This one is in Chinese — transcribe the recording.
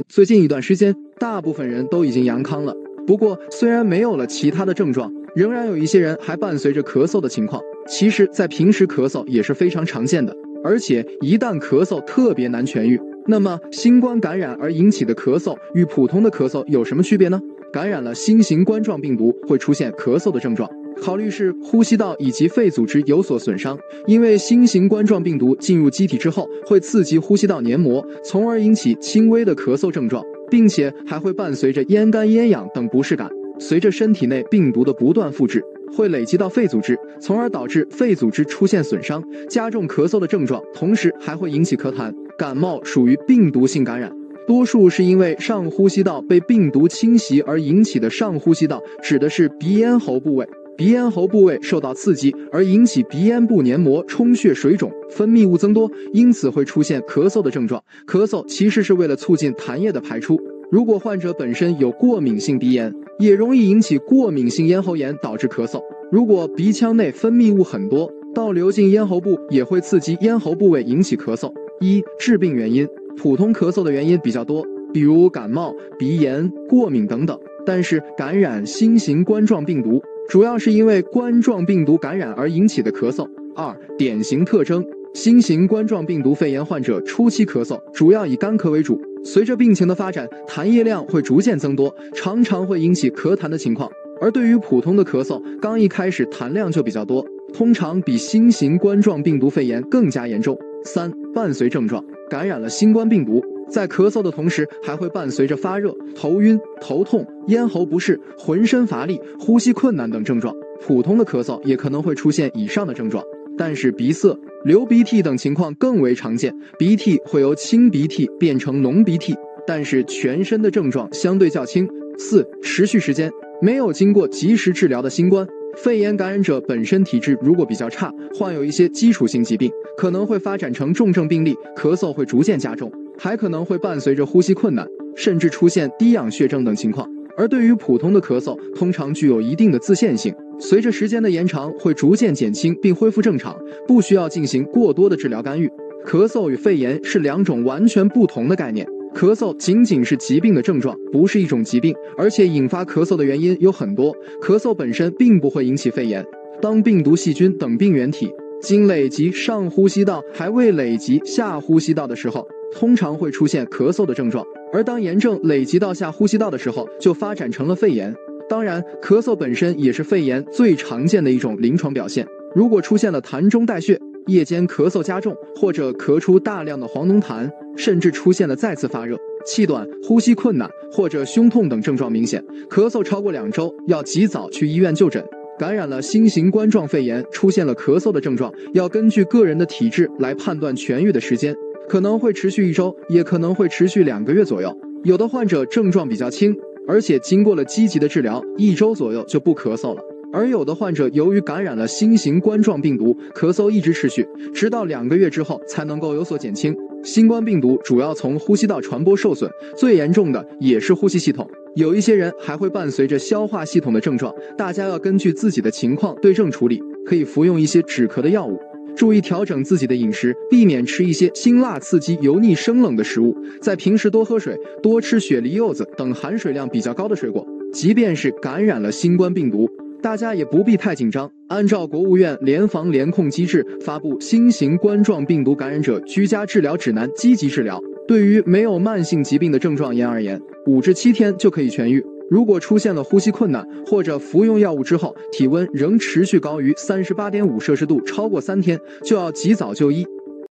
最近一段时间，大部分人都已经阳康了。不过，虽然没有了其他的症状，仍然有一些人还伴随着咳嗽的情况。其实，在平时咳嗽也是非常常见的，而且一旦咳嗽特别难痊愈。那么，新冠感染而引起的咳嗽与普通的咳嗽有什么区别呢？感染了新型冠状病毒会出现咳嗽的症状，考虑是呼吸道以及肺组织有所损伤，因为新型冠状病毒进入机体之后会刺激呼吸道黏膜，从而引起轻微的咳嗽症状，并且还会伴随着咽干咽痒等不适感。随着身体内病毒的不断复制，会累积到肺组织，从而导致肺组织出现损伤，加重咳嗽的症状，同时还会引起咳痰。感冒属于病毒性感染，多数是因为上呼吸道被病毒侵袭而引起的。上呼吸道指的是鼻咽喉部位，鼻咽喉部位受到刺激而引起鼻咽部黏膜充血水肿，分泌物增多，因此会出现咳嗽的症状。咳嗽其实是为了促进痰液的排出。如果患者本身有过敏性鼻炎，也容易引起过敏性咽喉炎，导致咳嗽。如果鼻腔内分泌物很多，倒流进咽喉部也会刺激咽喉部位，引起咳嗽。致病原因，普通咳嗽的原因比较多，比如感冒、鼻炎、过敏等等。但是感染新型冠状病毒，主要是因为冠状病毒感染而引起的咳嗽。典型特征，新型冠状病毒肺炎患者初期咳嗽主要以干咳为主，随着病情的发展，痰液量会逐渐增多，常常会引起咳痰的情况。而对于普通的咳嗽，刚一开始痰量就比较多，通常比新型冠状病毒肺炎更加严重。伴随症状，感染了新冠病毒，在咳嗽的同时还会伴随着发热、头晕、头痛、咽喉不适、浑身乏力、呼吸困难等症状。普通的咳嗽也可能会出现以上的症状，但是鼻塞、流鼻涕等情况更为常见，鼻涕会由清鼻涕变成浓鼻涕，但是全身的症状相对较轻。持续时间，没有经过及时治疗的新冠肺炎感染者本身体质如果比较差，患有一些基础性疾病，可能会发展成重症病例，咳嗽会逐渐加重，还可能会伴随着呼吸困难，甚至出现低氧血症等情况。而对于普通的咳嗽，通常具有一定的自限性，随着时间的延长会逐渐减轻并恢复正常，不需要进行过多的治疗干预。咳嗽与肺炎是两种完全不同的概念。咳嗽仅仅是疾病的症状，不是一种疾病，而且引发咳嗽的原因有很多，咳嗽本身并不会引起肺炎。当病毒、细菌等病原体经累积上呼吸道还未累积下呼吸道的时候，通常会出现咳嗽的症状，而当炎症累积到下呼吸道的时候，就发展成了肺炎。当然，咳嗽本身也是肺炎最常见的一种临床表现。如果出现了痰中带血、夜间咳嗽加重，或者咳出大量的黄浓痰，甚至出现了再次发热、气短、呼吸困难或者胸痛等症状明显，咳嗽超过2周，要及早去医院就诊。感染了新型冠状肺炎，出现了咳嗽的症状，要根据个人的体质来判断痊愈的时间，可能会持续1周，也可能会持续2个月左右。有的患者症状比较轻，而且经过了积极的治疗，1周左右就不咳嗽了。而有的患者由于感染了新型冠状病毒，咳嗽一直持续，直到2个月之后才能够有所减轻。新冠病毒主要从呼吸道传播受损，最严重的也是呼吸系统，有一些人还会伴随着消化系统的症状，大家要根据自己的情况对症处理，可以服用一些止咳的药物，注意调整自己的饮食，避免吃一些辛辣刺激、油腻生冷的食物，在平时多喝水，多吃雪梨、柚子等含水量比较高的水果。即便是感染了新冠病毒，大家也不必太紧张，按照国务院联防联控机制发布新型冠状病毒感染者居家治疗指南，积极治疗。对于没有慢性疾病的症状炎而言，5至7天就可以痊愈。如果出现了呼吸困难，或者服用药物之后体温仍持续高于38.5摄氏度超过3天，就要及早就医。